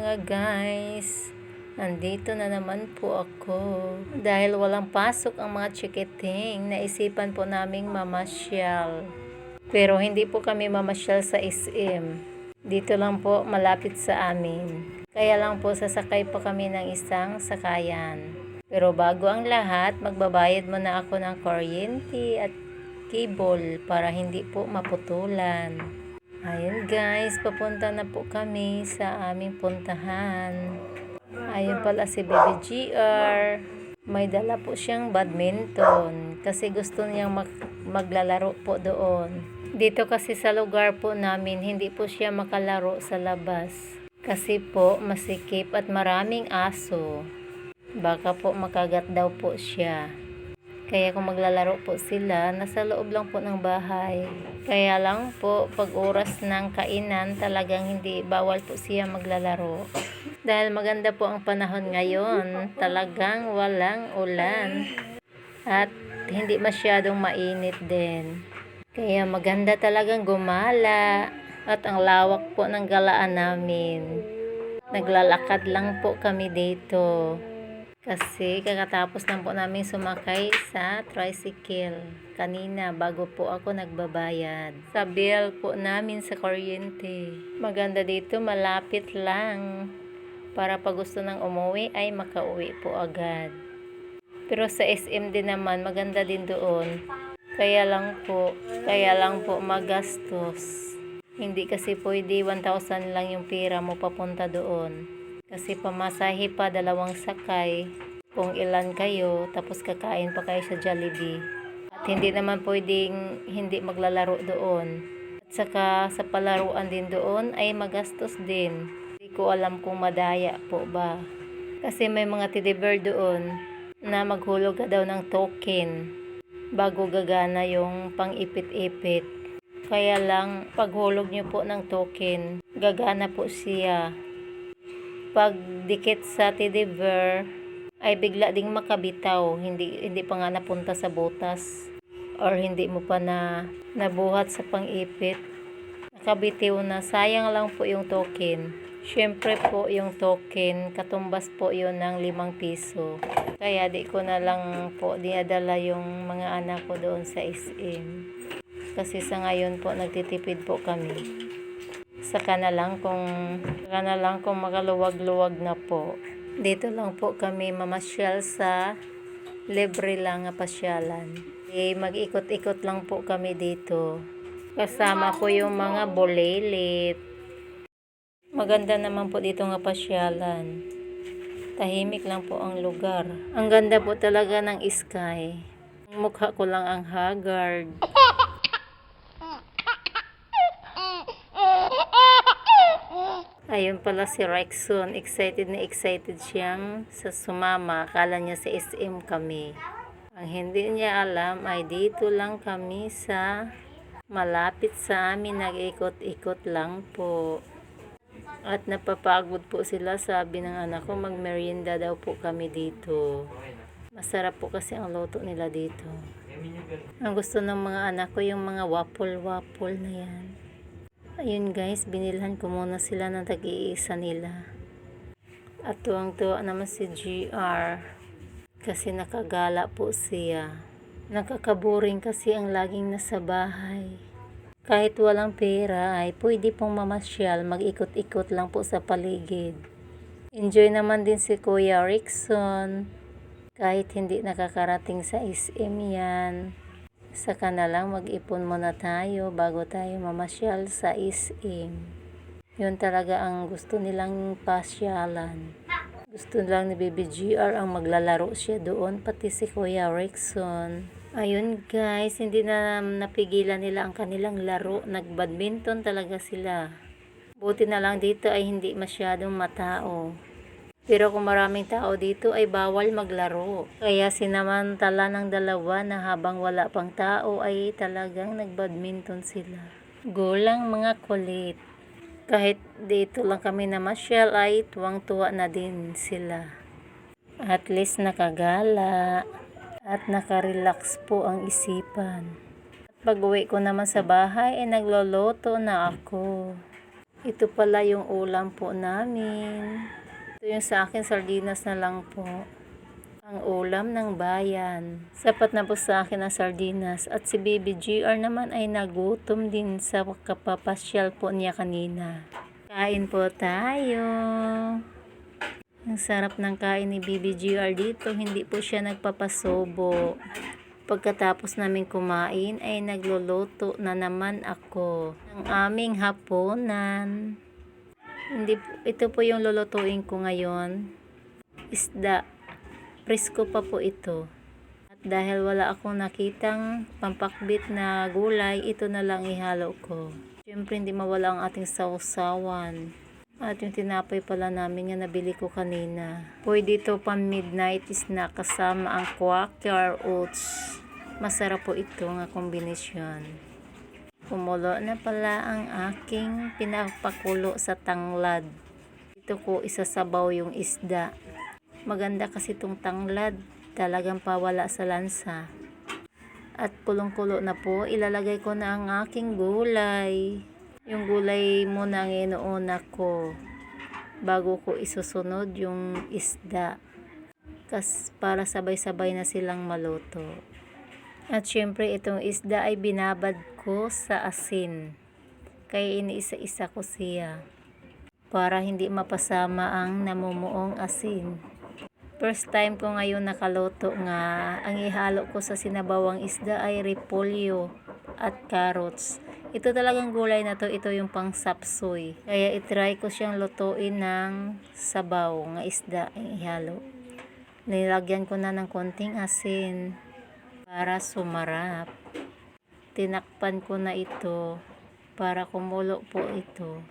mga guys, nandito na naman po ako. Dahil walang pasok ang mga chikiting, naisipan po naming mamasyal. Pero hindi po kami mamasyal sa SM. Dito lang po malapit sa amin. Kaya lang po sasakay pa kami ng isang sakayan. Pero bago ang lahat, magbabayad muna ako ng kuryente at cable para hindi po maputulan. Ayun guys, papunta na po kami sa aming puntahan. Ayun pala si Baby GR. May dala po siyang badminton kasi gusto niyang maglalaro po doon. Dito kasi sa lugar po namin, hindi po siya makalaro sa labas. Kasi po masikip at maraming aso. Baka po makagat daw po siya. Kaya kung maglalaro po sila, nasa loob lang po ng bahay. Kaya lang po, pag oras ng kainan, talagang hindi bawal po siya maglalaro. Dahil maganda po ang panahon ngayon, talagang walang ulan. At hindi masyadong mainit din. Kaya maganda talagang gumala. At ang lawak po ng galaan namin. Naglalakad lang po kami dito. Kasi kakatapos lang po namin sumakay sa tricycle kanina bago po ako nagbabayad sa bill po namin sa kuryente. Maganda dito, malapit lang para pag gusto nang umuwi ay makauwi po agad. Pero sa SM din naman maganda din doon. Kaya lang po magastos. Hindi kasi pwede 1,000 lang yung pera mo papunta doon. Kasi pamasahe pa, 2 sakay. Kung ilan kayo, tapos kakain pa kayo sa Jollibee. At hindi naman pwedeng hindi maglalaro doon. At saka sa palaruan din doon ay magastos din. Hindi ko alam kung madaya po ba. Kasi may mga teddy bear doon na maghulog ka daw ng token bago gagana yung pang-ipit-ipit. Kaya lang, paghulog nyo po ng token, gagana po siya. Pag dikit sa teddy bear ay bigla ding makabitaw, hindi pa nga napunta sa butas or hindi mo pa nabuhat sa pang-ipit, nakabitiw na, sayang lang po yung token. Syempre po yung token katumbas po yun ng 5 piso, kaya di ko na lang po dinadala yung mga anak ko doon sa SM kasi sa ngayon po nagtitipid po kami. Saka na lang kung makaluwag-luwag na po. Dito lang po kami mamasyal sa libre lang nga pasyalan. Mag-ikot-ikot lang po kami dito. Kasama ko yung mga bulilit. Maganda naman po dito nga pasyalan. Tahimik lang po ang lugar. Ang ganda po talaga ng sky. Mukha ko lang ang haggard. Ayun pala si Rexon, excited na excited siyang sa sumama. Akala niya sa SM kami. Ang hindi niya alam ay dito lang kami sa malapit sa amin, nag-ikot-ikot lang po. At napapagod po sila, sabi ng anak ko, magmerienda daw po kami dito. Masarap po kasi ang luto nila dito. Ang gusto ng mga anak ko yung mga waffle na yan. Ayun guys, binilhan ko muna sila ng tag-iisa nila. At tuwang-tuwa naman si GR kasi nakagala po siya. Nakakaboring kasi ang laging nasa bahay. Kahit walang pera ay pwede pong mamasyal, mag-ikot-ikot lang po sa paligid. Enjoy naman din si Kuya Rickson kahit hindi nakakarating sa SM yan. Saka na lang mag-ipon muna tayo bago tayo mamasyal sa SM. Yun talaga ang gusto nilang pasyalan. Gusto lang ni Baby GR ang maglalaro siya doon, pati si Kuya Rickson. Ayun guys, hindi na napigilan nila ang kanilang laro. Nagbadminton talaga sila. Buti na lang dito ay hindi masyadong matao. Pero kung maraming tao dito ay bawal maglaro. Kaya sinamantala ng dalawa na habang wala pang tao ay talagang nagbadminton sila. Gulang mga kulit. Kahit dito lang kami namasyal ay tuwang-tuwa na din sila. At least nakagala at nakarelax po ang isipan. At pag uwi ko naman sa bahay ay nagloloto na ako. Ito pala yung ulam po namin. Ito yung sa akin, sardinas na lang po. Ang ulam ng bayan. Sapat na po sa akin ang sardinas. At si Baby GR naman ay nagutom din sa kapapasyal po niya kanina. Kain po tayo. Ang sarap ng kain ni Baby GR dito. Hindi po siya nagpapasobo. Pagkatapos namin kumain ay nagluluto na naman ako ng aming hapunan. Ito po yung lulutuin ko ngayon. Isda. Presko pa po ito. At dahil wala akong nakitang pampakbit na gulay, ito na lang ihalo ko. Siyempre hindi mawala ang ating sausawan. At yung tinapay pala namin nga nabili ko kanina. Pwede ito pang midnight snack kasama ang Quaker Oats. Masarap po ito nga kombinasyon. Kumulo na pala ang aking pinapakulo sa tanglad. Ito ko isasabaw yung isda. Maganda kasi itong tanglad, talagang pawala sa lansa. At kulong-kulo na po, ilalagay ko na ang aking gulay. Yung gulay muna ang inuuna ko bago ko isusunod yung isda. Para sabay-sabay na silang maluto. At syempre itong isda ay binabad ko sa asin. Kaya iniisa-isa ko siya para hindi mapasama ang namumuong asin. First time ko ngayon nakaluto nga. Ang ihalo ko sa sinabawang isda ay repolyo at carrots. Ito talagang gulay na to, ito yung pang sapsoy. Kaya itry ko siyang lutuin ng sabaw nga isda ang ihalo. Nilagyan ko na ng konting asin para sumarap. Tinakpan ko na ito para kumulo po ito.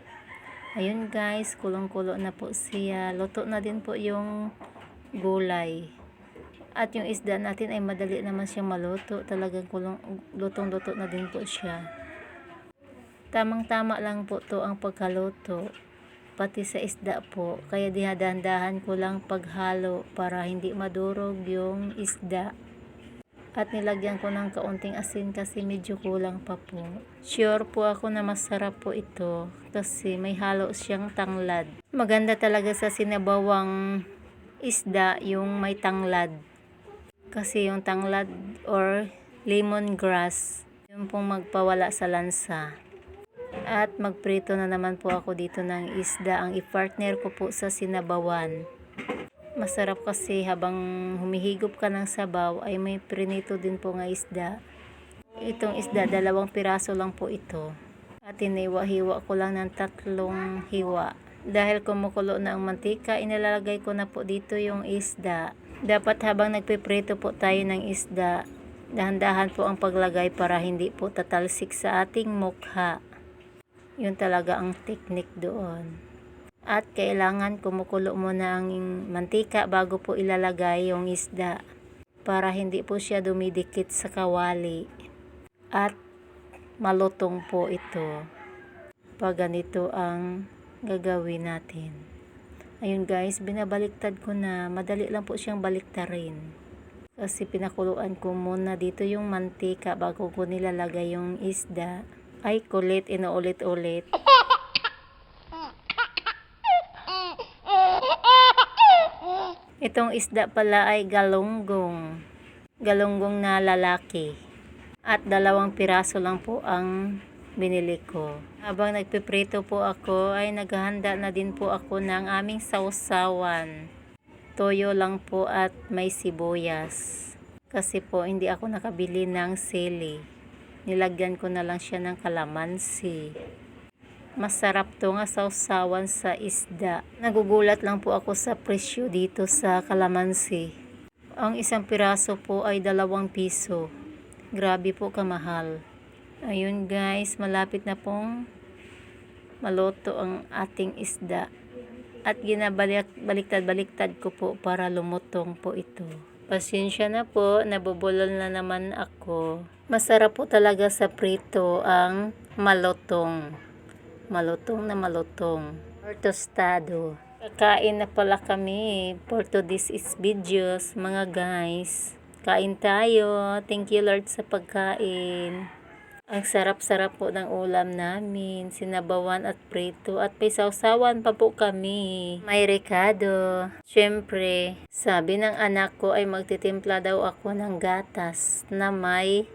Ayun guys, kulong-kulo na po siya. Luto na din po yung gulay. At yung isda natin ay madali naman siyang maluto. Talagang lutong-luto na din po siya. Tamang-tama lang po to ang pagkaluto. Pati sa isda po. Kaya dinadahan-dahan ko lang paghalo para hindi madurog yung isda. At nilagyan ko ng kaunting asin kasi medyo kulang pa po. Sure po ako na masarap po ito kasi may halo siyang tanglad. Maganda talaga sa sinabawang isda yung may tanglad. Kasi yung tanglad or lemongrass, yung pong magpawala sa lansa. At magprito na naman po ako dito ng isda. Ang i-partner ko po sa sinabawan. Masarap kasi habang humihigop ka ng sabaw ay may prinito din po nga isda. Itong isda, 2 piraso lang po ito. At iniwa-hiwa ko lang ng 3 hiwa. Dahil kumukulo na ang mantika, inilalagay ko na po dito yung isda. Dapat habang nagpiprito po tayo ng isda, dahan-dahan po ang paglagay para hindi po tatalsik sa ating mukha. Yun talaga ang technique doon. At kailangan kumukulo muna ang mantika bago po ilalagay yung isda para hindi po siya dumidikit sa kawali. At malutong po ito pag ganito ang gagawin natin. Ayun guys, binabaliktad ko na. Madali lang po siyang baliktarin. Kasi pinakuluan ko muna dito yung mantika bago ko nilalagay yung isda. Ay kulit, inuulit-ulit. Itong isda pala ay galunggong. Galunggong na lalaki. At 2 piraso lang po ang binili ko. Habang nagpiprito po ako ay naghahanda na din po ako ng aming sausawan. Toyo lang po at may sibuyas. Kasi po hindi ako nakabili ng sili. Nilagyan ko na lang siya ng kalamansi. Masarap to nga sausawan sa isda. Nagugulat lang po ako sa presyo dito sa kalamansi. Ang 1 piraso po ay 2 piso. Grabe po kamahal. Ayun guys, malapit na pong maluto ang ating isda. At ginabaliktad-baliktad ko po para lumutong po ito. Pasensya na po, nabubulol na naman ako. Masarap po talaga sa prito ang malutong. Malutong na malutong. Or tostado. Kakain na pala kami for today's videos mga guys. Kain tayo. Thank you Lord sa pagkain. Ang sarap-sarap po ng ulam namin, sinabawan at prito at may sausawan pa po kami. May rekado. Siyempre, sabi ng anak ko ay magtitimpla daw ako ng gatas na may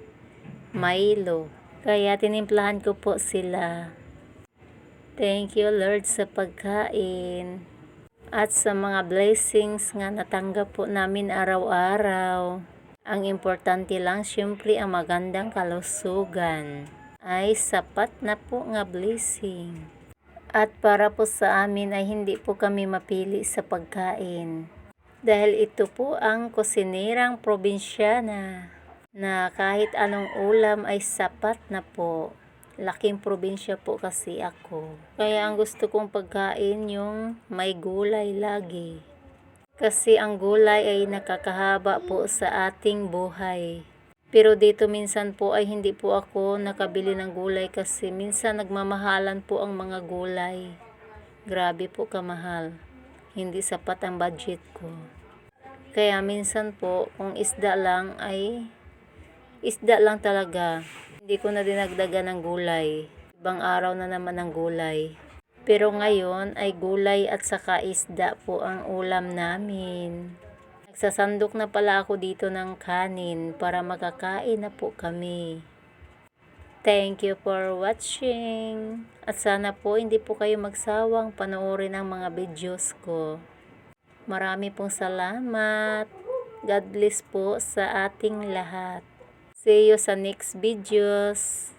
Milo. Kaya tinimplahan ko po sila. Thank you Lord sa pagkain at sa mga blessings nga natanggap po namin araw-araw. Ang importante lang siyempre ang magandang kalusugan ay sapat na po nga blessing. At para po sa amin ay hindi po kami mapili sa pagkain. Dahil ito po ang kusinirang probinsyana na kahit anong ulam ay sapat na po. Laking probinsya po kasi ako. Kaya ang gusto kong pagkain yung may gulay lagi. Kasi ang gulay ay nakakahaba po sa ating buhay. Pero dito minsan po ay hindi po ako nakabili ng gulay kasi minsan nagmamahalan po ang mga gulay. Grabe po kamahal. Hindi sapat ang budget ko. Kaya minsan po kung isda lang ay isda lang talaga. Hindi ko na dinagdagan ng gulay. Ibang araw na naman ng gulay. Pero ngayon ay gulay at saka isda po ang ulam namin. Nagsasandok na pala ako dito ng kanin para makakain na po kami. Thank you for watching. At sana po hindi po kayo magsawang panoorin ang mga videos ko. Marami pong salamat. God bless po sa ating lahat. See you sa next videos.